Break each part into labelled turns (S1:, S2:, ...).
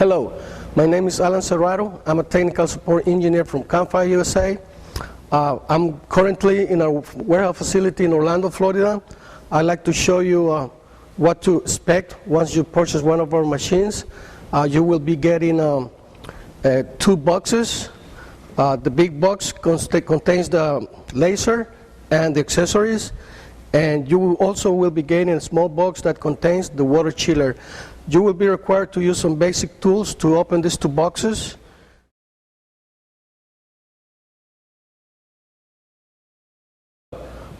S1: Hello, my name is Alan Serrato. I'm a technical support engineer from Camfive USA. I'm currently in our warehouse facility in Orlando, Florida. I'd like to show you what to expect once you purchase one of our machines. You will be getting 2 boxes. The big box contains the laser and the accessories, and you also will be getting a small box that contains the water chiller. You will be required to use some basic tools to open these 2 boxes.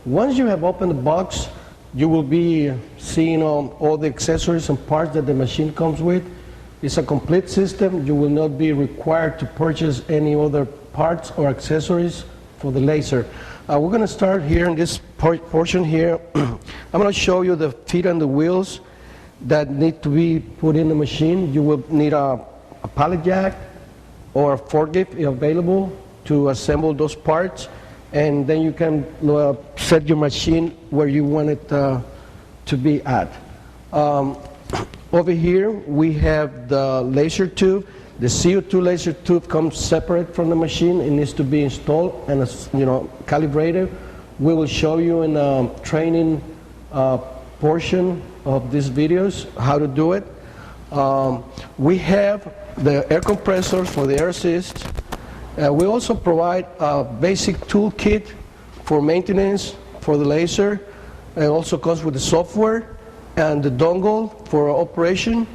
S1: Once you have opened the box, you will be seeing all the accessories and parts that the machine comes with. It's a complete system. You will not be required to purchase any other parts or accessories for the laser. We're going to start here in this portion here. I'm going to show you the feet and the wheels that need to be put in the machine. You will need a pallet jack or a forklift available to assemble those parts, and then you can set your machine where you want it to be at. Over here we have the laser tube. The CO2 laser tube comes separate from the machine. It needs to be installed and calibrated. We will show you in a training portion of these videos how to do it. We have the air compressors for the air assist. We also provide a basic tool kit for maintenance for the laser. It also comes with the software and the dongle for operation.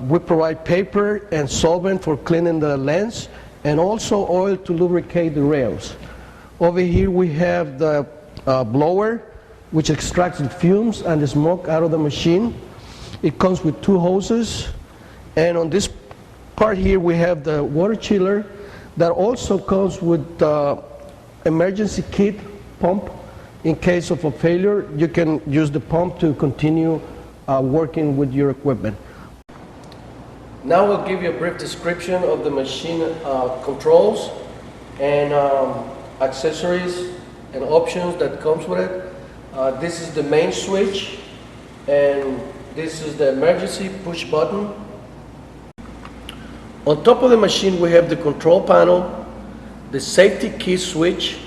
S1: We provide paper and solvent for cleaning the lens, and also oil to lubricate the rails. Over here we have the blower, which extracts the fumes and the smoke out of the machine. It comes with 2 hoses, and on this part here we have the water chiller that also comes with the emergency kit pump. In case of a failure, you can use the pump to continue working with your equipment. Now we'll give you a brief description of the machine controls and accessories and options that comes with it. This is the main switch, and this is the emergency push button. On top of the machine we have the control panel, the safety key switch,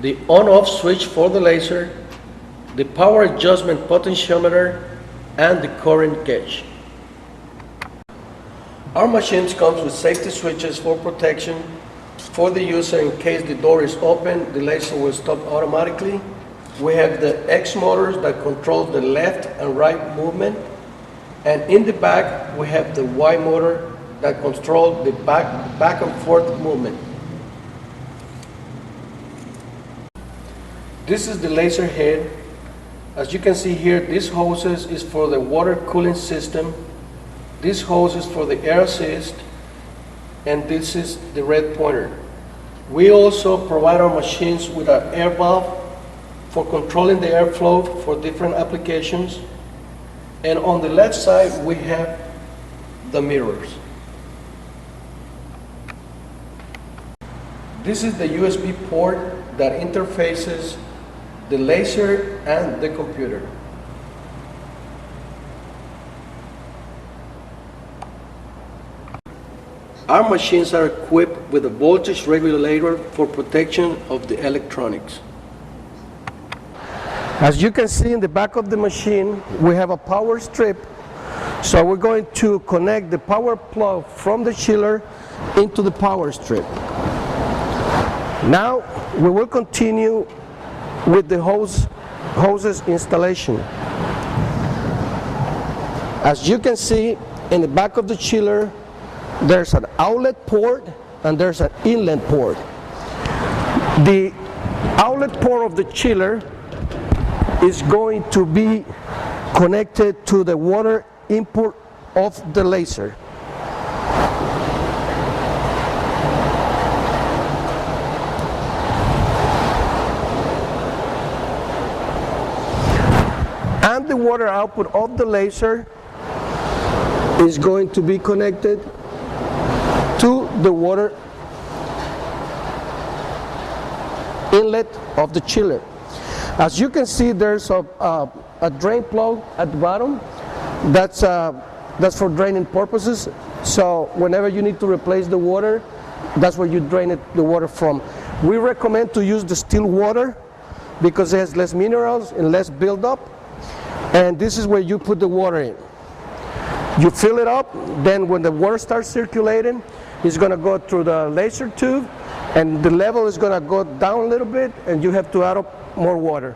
S1: the on-off switch for the laser, the power adjustment potentiometer, and the current gauge. Our machines comes with safety switches for protection for the user. In case the door is open, the laser will stop automatically. We have the X motors that control the left and right movement, and in the back we have the Y motor that controls the back and forth movement. This is the laser head. As you can see here, this hoses is for the water cooling system. This hose is for the air assist, and this is the red pointer. We also provide our machines with an air valve for controlling the airflow for different applications. And on the left side we have the mirrors. This is the USB port that interfaces the laser and the computer. Our machines are equipped with a voltage regulator for protection of the electronics. As you can see in the back of the machine, we have a power strip. So we're going to connect the power plug from the chiller into the power strip. Now we will continue with the hoses installation. As you can see in the back of the chiller, there's an outlet port and there's an inlet port. The outlet port of the chiller is going to be connected to the water input of the laser. And the water output of the laser is going to be connected to the water inlet of the chiller. As you can see, there's a drain plug at the bottom. That's That's for draining purposes. So whenever you need to replace the water, that's where you drain the water from. We recommend to use distilled water because it has less minerals and less buildup. And this is where you put the water in. You fill it up, then when the water starts circulating, it's going to go through the laser tube, and the level is going to go down a little bit, and you have to add up more water.